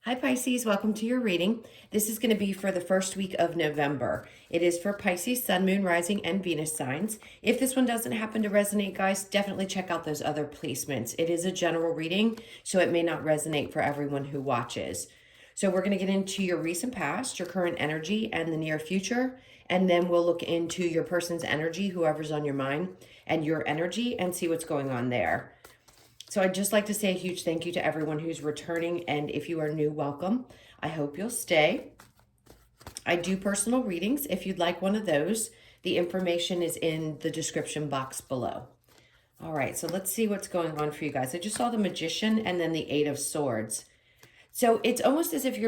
Hi Pisces, welcome to your reading. This is going to be for the first week of November. It is for Pisces, Sun, Moon, Rising, and Venus signs. If this one doesn't happen to resonate, guys, definitely check out those other placements. It is a general reading, so it may not resonate for everyone who watches. So we're going to get into your recent past, your current energy, and the near future. And then we'll look into your person's energy, whoever's on your mind, and your energy, and see what's going on there. So I'd just like to say a huge thank you to everyone who's returning, and if you are new, welcome. I hope you'll stay. I do personal readings. If you'd like one of those, the information is in the description box below. All right, so let's see what's going on for you guys. I just saw the Magician and then the Eight of Swords. So it's almost as if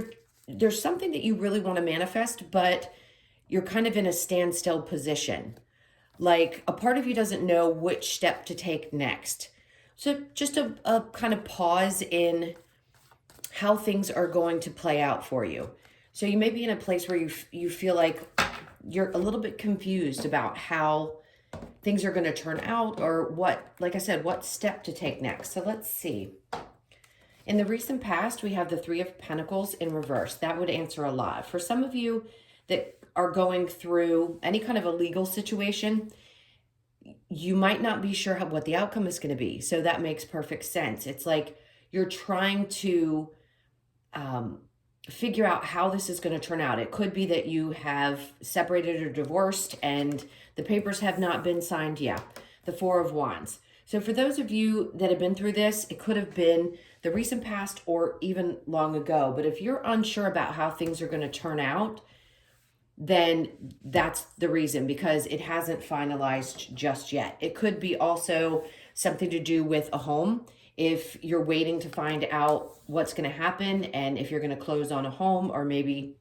there's something that you really want to manifest, but you're kind of in a standstill position. Like a part of you doesn't know which step to take next. So just a kind of pause in how things are going to play out for you. So you may be in a place where you feel like you're a little bit confused about how things are going to turn out, or what, like I said, what step to take next. So let's see. In the recent past, we have the Three of Pentacles in reverse. That would answer a lot. For some of you that are going through any kind of a legal situation, you might not be sure what the outcome is going to be. So that makes perfect sense. It's like you're trying to figure out how this is going to turn out. It could be that you have separated or divorced and the papers have not been signed yet. The Four of Wands. So for those of you that have been through this, it could have been the recent past or even long ago. But if you're unsure about how things are going to turn out, then that's the reason, because it hasn't finalized just yet. It could be also something to do with a home. If you're waiting to find out what's going to happen and if you're going to close on a home, or maybe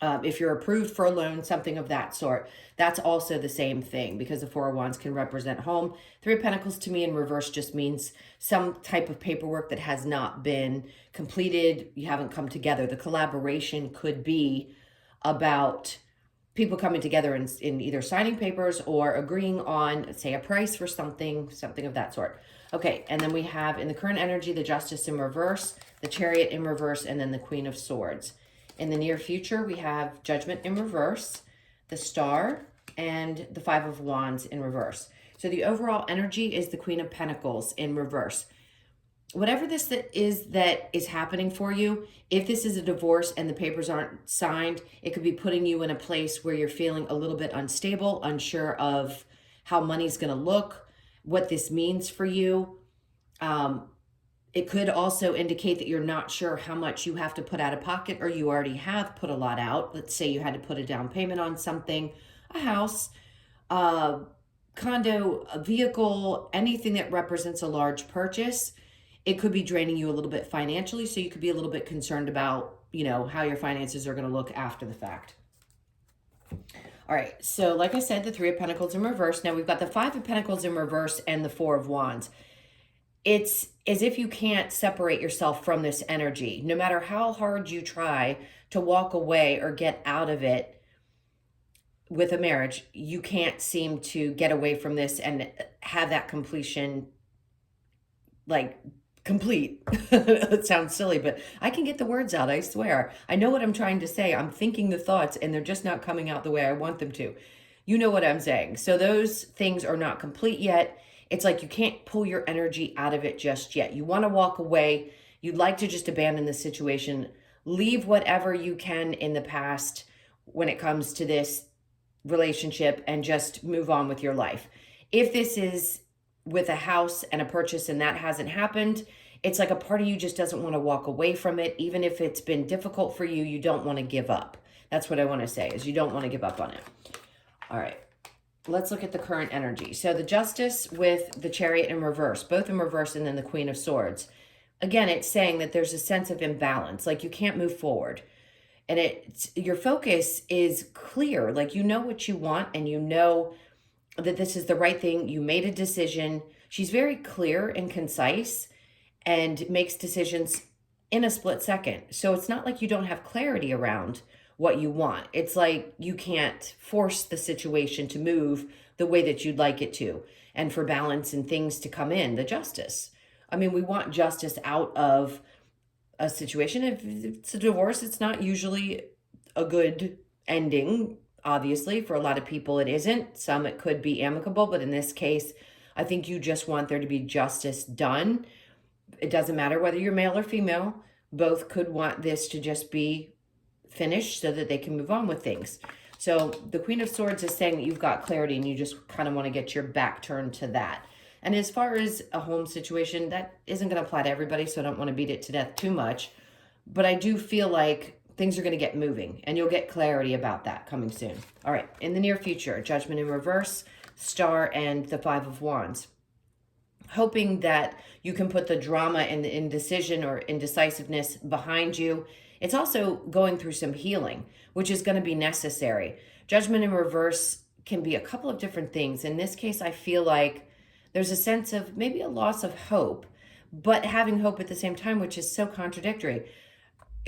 if you're approved for a loan, something of that sort, that's also the same thing, because the Four of Wands can represent home. Three of Pentacles to me in reverse just means some type of paperwork that has not been completed. You haven't come together. The collaboration could be about people coming together in either signing papers or agreeing on, say, a price for something of that sort. Okay, and then we have in the current energy, the Justice in reverse, the Chariot in reverse, and then the Queen of Swords. In the near future, we have Judgment in reverse, the Star, and the Five of Wands in reverse. So the overall energy is the Queen of Pentacles in reverse. Whatever this that is happening for you, if this is a divorce and the papers aren't signed, it could be putting you in a place where you're feeling a little bit unstable, unsure of how money's going to look, what this means for you. It could also indicate that you're not sure how much you have to put out of pocket, or you already have put a lot out. Let's say you had to put a down payment on something, a house, a condo, a vehicle, anything that represents a large purchase. It could be draining you a little bit financially, so you could be a little bit concerned about, how your finances are going to look after the fact. All right, so like I said, the Three of Pentacles in reverse. Now we've got the Five of Pentacles in reverse and the Four of Wands. It's as if you can't separate yourself from this energy. No matter how hard you try to walk away or get out of it with a marriage, you can't seem to get away from this and have that completion, like, complete. It sounds silly, but I can get the words out, I swear. I know what I'm trying to say. I'm thinking the thoughts and they're just not coming out the way I want them to. You know what I'm saying. So those things are not complete yet. It's like you can't pull your energy out of it just yet. You want to walk away. You'd like to just abandon the situation. Leave whatever you can in the past when it comes to this relationship and just move on with your life. If this is with a house and a purchase and that hasn't happened, it's like a part of you just doesn't want to walk away from it. Even if it's been difficult for you, you don't want to give up. That's what I want to say, is you don't want to give up on it. All right, let's look at the current energy. So the Justice with the Chariot in reverse, both in reverse, and then the Queen of Swords. Again, it's saying that there's a sense of imbalance, like you can't move forward. And your focus is clear, like you know what you want and you know that this is the right thing. You made a decision. She's very clear and concise and makes decisions in a split second. So it's not like you don't have clarity around what you want. It's like you can't force the situation to move the way that you'd like it to. And for balance and things to come in, the Justice. I mean, we want justice out of a situation. If it's a divorce, it's not usually a good ending. Obviously, for a lot of people, it isn't. Some it could be amicable, but in this case, I think you just want there to be justice done. It doesn't matter whether you're male or female. Both could want this to just be finished so that they can move on with things. So the Queen of Swords is saying that you've got clarity and you just kind of want to get your back turned to that. And as far as a home situation, that isn't going to apply to everybody, so I don't want to beat it to death too much. But I do feel like things are going to get moving, and you'll get clarity about that coming soon. All right, in the near future, Judgment in reverse, Star, and the Five of Wands. Hoping that you can put the drama and the indecision or indecisiveness behind you. It's also going through some healing, which is going to be necessary. Judgment in reverse can be a couple of different things. In this case, I feel like there's a sense of maybe a loss of hope, but having hope at the same time, which is so contradictory.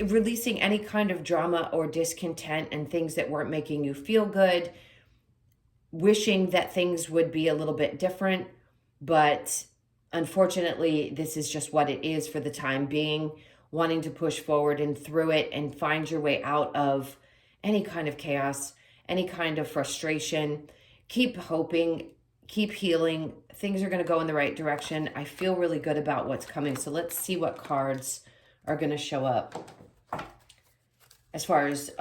Releasing any kind of drama or discontent and things that weren't making you feel good, wishing that things would be a little bit different, but unfortunately, this is just what it is for the time being, wanting to push forward and through it and find your way out of any kind of chaos, any kind of frustration. Keep hoping, keep healing. Things are going to go in the right direction. I feel really good about what's coming. So let's see what cards are going to show up as far as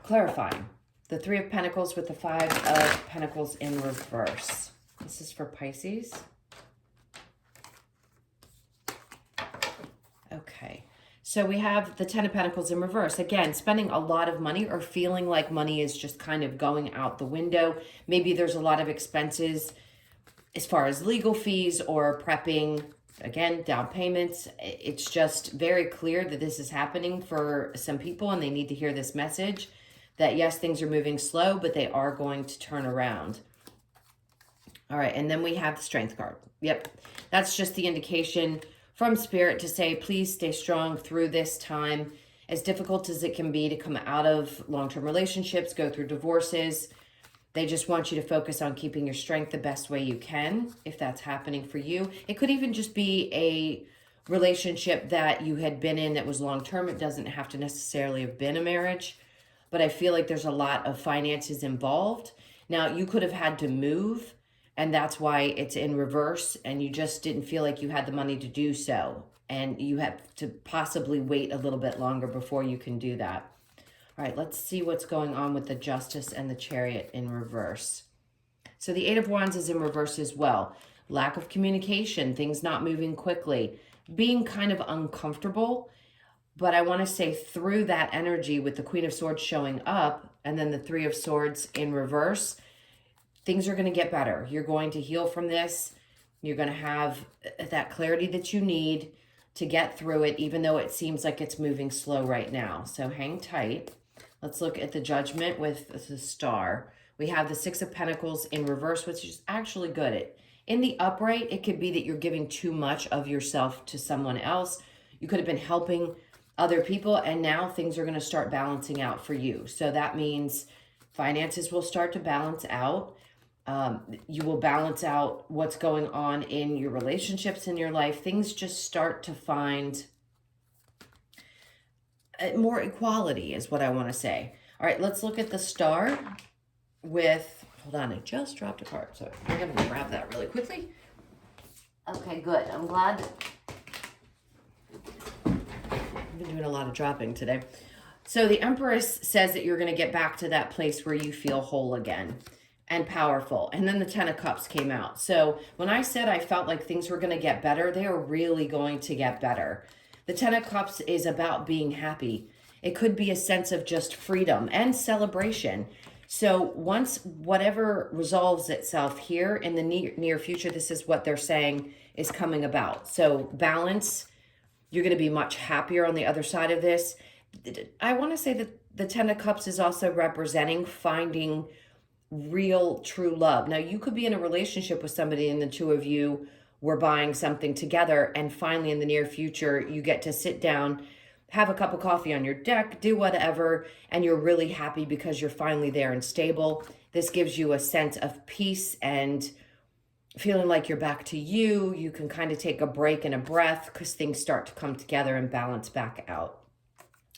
clarifying. The Three of Pentacles with the Five of Pentacles in reverse. This is for Pisces. Okay, so we have the Ten of Pentacles in reverse. Again, spending a lot of money or feeling like money is just kind of going out the window. Maybe there's a lot of expenses as far as legal fees or prepping, again, down payments. It's just very clear that this is happening for some people and they need to hear this message that yes, things are moving slow, but they are going to turn around. All right, and then we have the Strength card. Yep, that's just the indication from Spirit to say, please stay strong through this time. As difficult as it can be to come out of long-term relationships, go through divorces, they just want you to focus on keeping your strength the best way you can, if that's happening for you. It could even just be a relationship that you had been in that was long-term. It doesn't have to necessarily have been a marriage, but I feel like there's a lot of finances involved. Now, you could have had to move, and that's why it's in reverse, and you just didn't feel like you had the money to do so. And you have to possibly wait a little bit longer before you can do that. All right, let's see what's going on with the Justice and the Chariot in reverse. So the Eight of Wands is in reverse as well. Lack of communication, things not moving quickly, being kind of uncomfortable. But I want to say through that energy with the Queen of Swords showing up and then the Three of Swords in reverse, things are going to get better. You're going to heal from this. You're going to have that clarity that you need to get through it, even though it seems like it's moving slow right now. So hang tight. Let's look at the Judgment with the Star. We have the Six of Pentacles in reverse, which is actually good. In the upright, it could be that you're giving too much of yourself to someone else. You could have been helping other people, and now things are going to start balancing out for you. So that means finances will start to balance out. You will balance out what's going on in your relationships in your life. Things just start to find more equality is what I want to say. All right, let's look at the Star with, hold on, I just dropped a card. So I'm going to grab that really quickly. Okay, good. I'm glad. I've been doing a lot of dropping today. So the Empress says that you're going to get back to that place where you feel whole again and powerful. And then the Ten of Cups came out. So when I said I felt like things were going to get better, they are really going to get better. The Ten of Cups is about being happy. It could be a sense of just freedom and celebration. So once whatever resolves itself here in the near future, this is what they're saying is coming about. So balance, you're going to be much happier on the other side of this. I want to say that the Ten of Cups is also representing finding real, true love. Now, you could be in a relationship with somebody and the two of you were buying something together, and finally in the near future, you get to sit down, have a cup of coffee on your deck, do whatever, and you're really happy because you're finally there and stable. This gives you a sense of peace and feeling like you're back to you. You can kind of take a break and a breath because things start to come together and balance back out,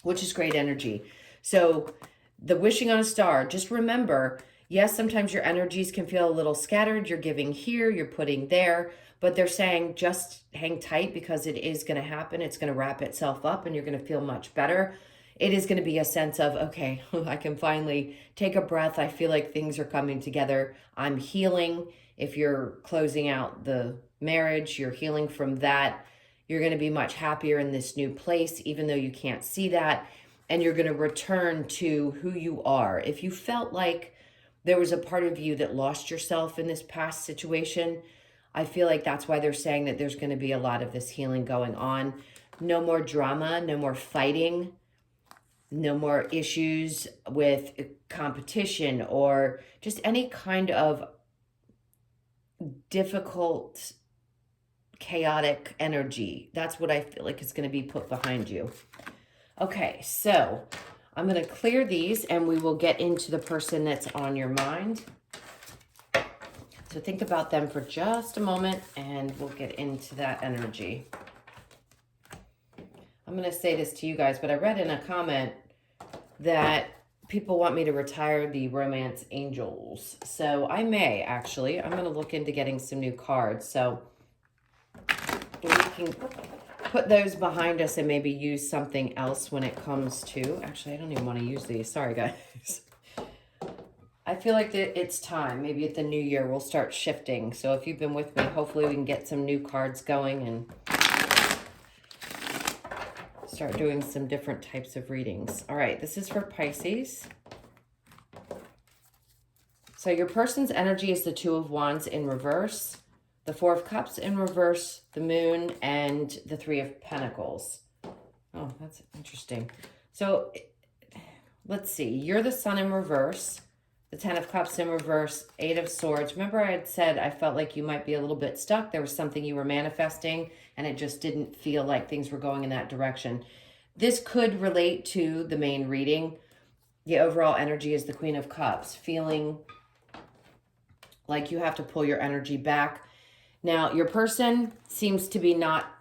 which is great energy. So the wishing on a star, just remember, yes, sometimes your energies can feel a little scattered. You're giving here, you're putting there, but they're saying just hang tight because it is going to happen. It's going to wrap itself up and you're going to feel much better. It is going to be a sense of, okay, I can finally take a breath. I feel like things are coming together. I'm healing. If you're closing out the marriage, you're healing from that. You're going to be much happier in this new place, even though you can't see that. And you're going to return to who you are. If you felt like there was a part of you that lost yourself in this past situation, I feel like that's why they're saying that there's going to be a lot of this healing going on. No more drama, no more fighting, no more issues with competition or just any kind of difficult, chaotic energy. That's what I feel like is going to be put behind you. Okay, so I'm going to clear these and we will get into the person that's on your mind. So think about them for just a moment and we'll get into that energy. I'm going to say this to you guys, but I read in a comment that people want me to retire the romance angels. So I may actually. I'm going to look into getting some new cards. So we can put those behind us and maybe use something else when it comes to... Actually, I don't even want to use these. Sorry, guys. I feel like it's time. Maybe at the new year we'll start shifting. So if you've been with me, hopefully we can get some new cards going and start doing some different types of readings. All right, this is for Pisces. So your person's energy is the Two of Wands in reverse, the Four of Cups in reverse, the Moon, and the Three of Pentacles. Oh, that's interesting. So let's see. You're the Sun in reverse, the Ten of Cups in reverse, Eight of Swords. Remember I had said I felt like you might be a little bit stuck. There was something you were manifesting and it just didn't feel like things were going in that direction. This could relate to the main reading. The overall energy is the Queen of Cups, feeling like you have to pull your energy back. Now, your person seems to be not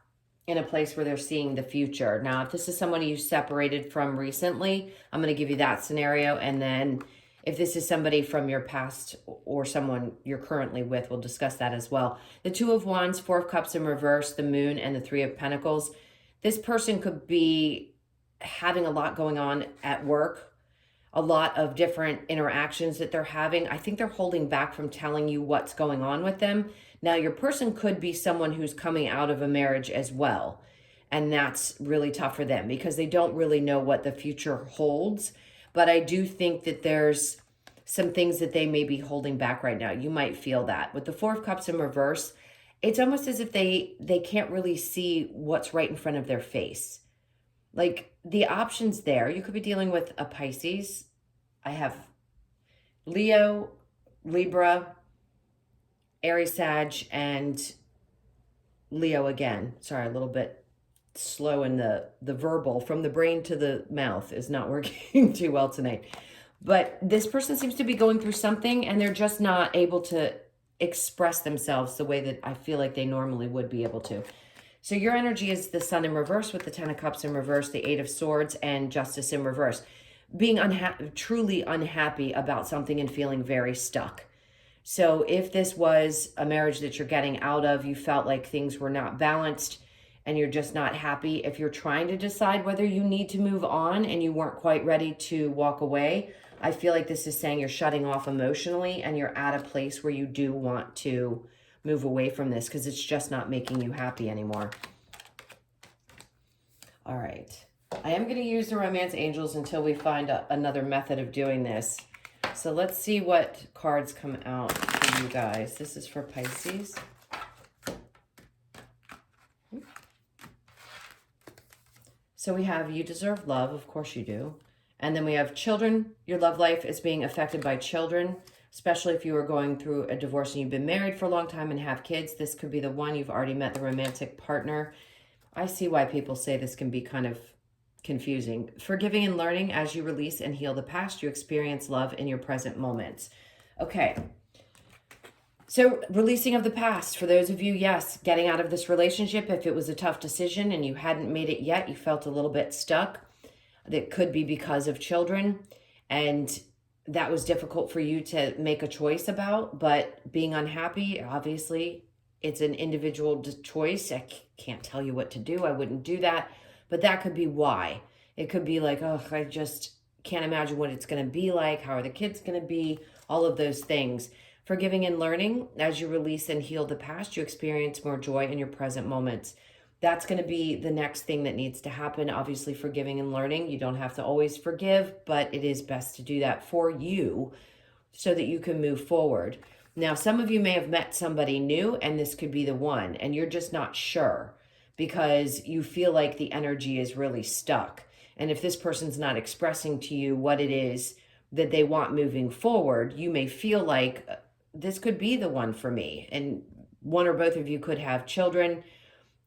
in a place where they're seeing the future. Now, if this is someone you separated from recently, I'm going to give you that scenario. And then if this is somebody from your past or someone you're currently with, we'll discuss that as well. The Two of Wands, Four of Cups in reverse, the Moon, and the Three of Pentacles. This person could be having a lot going on at work, a lot of different interactions that they're having. I think they're holding back from telling you what's going on with them. Now, your person could be someone who's coming out of a marriage as well. And that's really tough for them because they don't really know what the future holds. But I do think that there's some things that they may be holding back right now. You might feel that. With the Four of Cups in reverse, it's almost as if they can't really see what's right in front of their face. Like the options there, you could be dealing with a Pisces. I have Leo, Libra, Aries, Sag, and Leo again. Sorry, a little bit slow in the verbal. From the brain to the mouth is not working too well tonight. But this person seems to be going through something and they're just not able to express themselves the way that I feel like they normally would be able to. So your energy is the Sun in reverse with the Ten of Cups in reverse, the Eight of Swords, and Justice in reverse. Being truly unhappy about something and feeling very stuck. So if this was a marriage that you're getting out of, you felt like things were not balanced and you're just not happy. If you're trying to decide whether you need to move on and you weren't quite ready to walk away, I feel like this is saying you're shutting off emotionally and you're at a place where you do want to move away from this because it's just not making you happy anymore. All right. I am going to use the Romance Angels until we find another method of doing this. So let's see what cards come out for you guys. This is for Pisces. So we have you deserve love. Of course you do. And then we have children. Your love life is being affected by children, especially if you are going through a divorce and you've been married for a long time and have kids. This could be the one. You've already met the romantic partner. I see why people say this can be kind of confusing. Forgiving and learning as you release and heal the past, you experience love in your present moments. Okay. So releasing of the past, for those of you, yes, getting out of this relationship, if it was a tough decision and you hadn't made it yet, you felt a little bit stuck. That could be because of children, and that was difficult for you to make a choice about. But being unhappy, obviously, it's an individual choice. I can't tell you what to do. I wouldn't do that. But that could be why. It could be like, oh, I just can't imagine what it's going to be like. How are the kids going to be? All of those things. Forgiving and learning, as you release and heal the past, you experience more joy in your present moments. That's going to be the next thing that needs to happen. Obviously, forgiving and learning. You don't have to always forgive, but it is best to do that for you so that you can move forward. Now, some of you may have met somebody new, and this could be the one, and you're just not sure because you feel like the energy is really stuck. And if this person's not expressing to you what it is that they want moving forward, you may feel like this could be the one for me. And one or both of you could have children.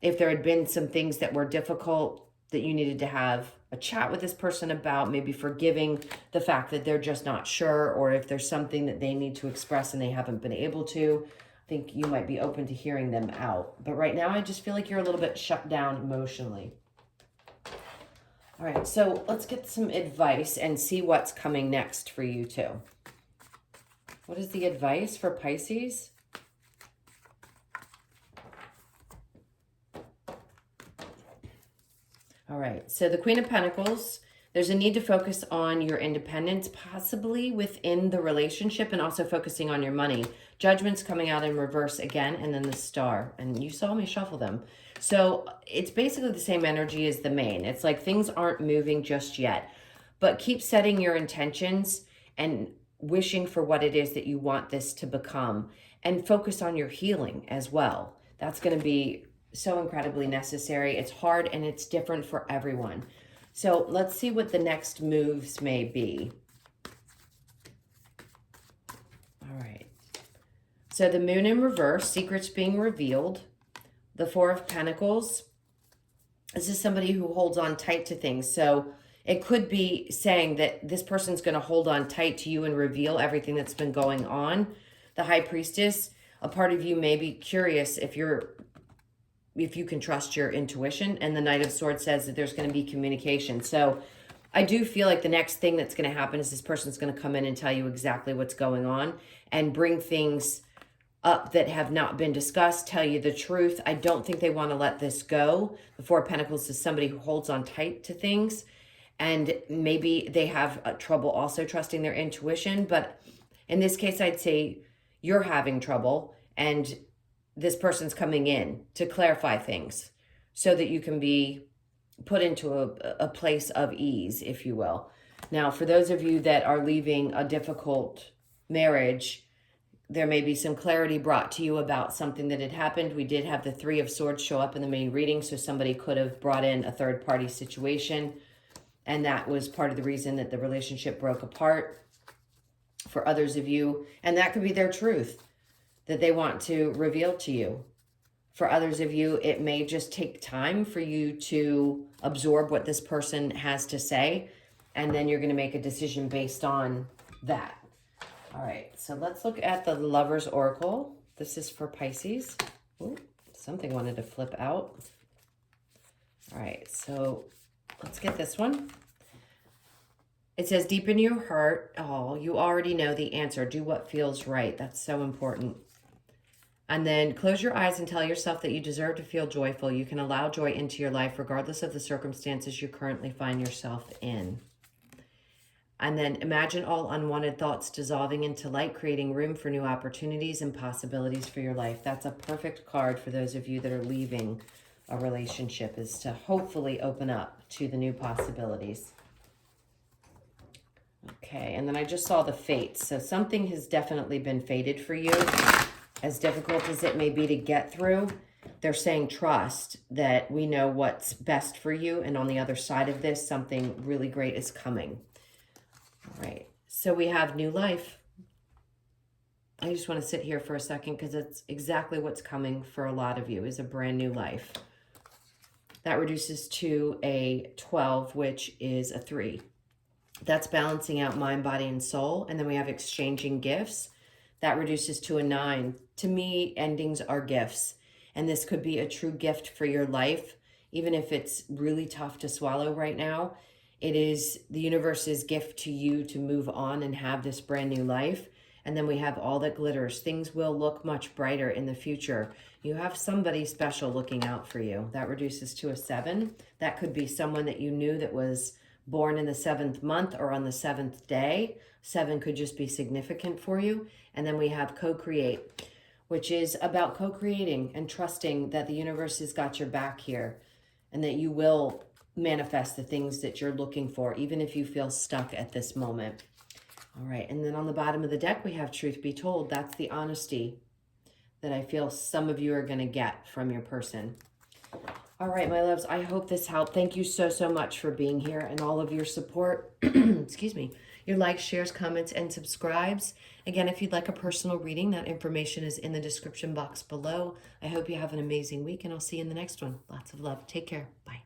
If there had been some things that were difficult that you needed to have a chat with this person about, maybe forgiving the fact that they're just not sure, or if there's something that they need to express and they haven't been able to, I think you might be open to hearing them out. But right now, I just feel like you're a little bit shut down emotionally. All right, so let's get some advice and see what's coming next for you too. What is the advice for Pisces? All right, so the Queen of Pentacles, there's a need to focus on your independence, possibly within the relationship, and also focusing on your money. Judgment's coming out in reverse again, and then the Star. And you saw me shuffle them. So it's basically the same energy as the main. It's like things aren't moving just yet. But keep setting your intentions and wishing for what it is that you want this to become. And focus on your healing as well. That's going to be so incredibly necessary. It's hard and it's different for everyone. So let's see what the next moves may be. All right. So the Moon in reverse, secrets being revealed. The Four of Pentacles. This is somebody who holds on tight to things. So it could be saying that this person's going to hold on tight to you and reveal everything that's been going on. The High Priestess, a part of you may be curious if you can trust your intuition. And the Knight of Swords says that there's going to be communication. So I do feel like the next thing that's going to happen is this person's going to come in and tell you exactly what's going on and bring things up that have not been discussed, tell you the truth. I don't think they want to let this go. The Four of Pentacles is somebody who holds on tight to things, and maybe they have trouble also trusting their intuition. But in this case, I'd say you're having trouble, and this person's coming in to clarify things so that you can be put into a place of ease, if you will. Now, for those of you that are leaving a difficult marriage, there may be some clarity brought to you about something that had happened. We did have the Three of Swords show up in the main reading, so somebody could have brought in a third-party situation, and that was part of the reason that the relationship broke apart for others of you. And that could be their truth that they want to reveal to you. For others of you, it may just take time for you to absorb what this person has to say, and then you're going to make a decision based on that. All right, so let's look at the Lover's Oracle. This is for Pisces. Ooh, something wanted to flip out. All right, so let's get this one. It says, deep in your heart, oh, you already know the answer. Do what feels right. That's so important. And then close your eyes and tell yourself that you deserve to feel joyful. You can allow joy into your life regardless of the circumstances you currently find yourself in. And then imagine all unwanted thoughts dissolving into light, creating room for new opportunities and possibilities for your life. That's a perfect card for those of you that are leaving a relationship, is to hopefully open up to the new possibilities. Okay, and then I just saw the fates. So something has definitely been fated for you. As difficult as it may be to get through, they're saying trust that we know what's best for you. And on the other side of this, something really great is coming. All right, so we have new life. I just want to sit here for a second because it's exactly what's coming for a lot of you, is a brand new life. That reduces to a 12, which is a 3. That's balancing out mind, body, and soul. And then we have exchanging gifts. That reduces to a 9. To me, endings are gifts. And this could be a true gift for your life, even if it's really tough to swallow right now. It is the universe's gift to you to move on and have this brand new life. And then we have all that glitters. Things will look much brighter in the future. You have somebody special looking out for you. That reduces to a 7. That could be someone that you knew that was born in the 7th month or on the 7th day. 7 could just be significant for you. And then we have co-create, which is about co-creating and trusting that the universe has got your back here and that you will manifest the things that you're looking for, even if you feel stuck at this moment. All right, and then on the bottom of the deck, we have truth be told. That's the honesty that I feel some of you are going to get from your person. All right, my loves, I hope this helped. Thank you so, so much for being here and all of your support. Excuse me. Your likes, shares, comments, and subscribes. Again, if you'd like a personal reading, that information is in the description box below. I hope you have an amazing week, and I'll see you in the next one. Lots of love. Take care. Bye.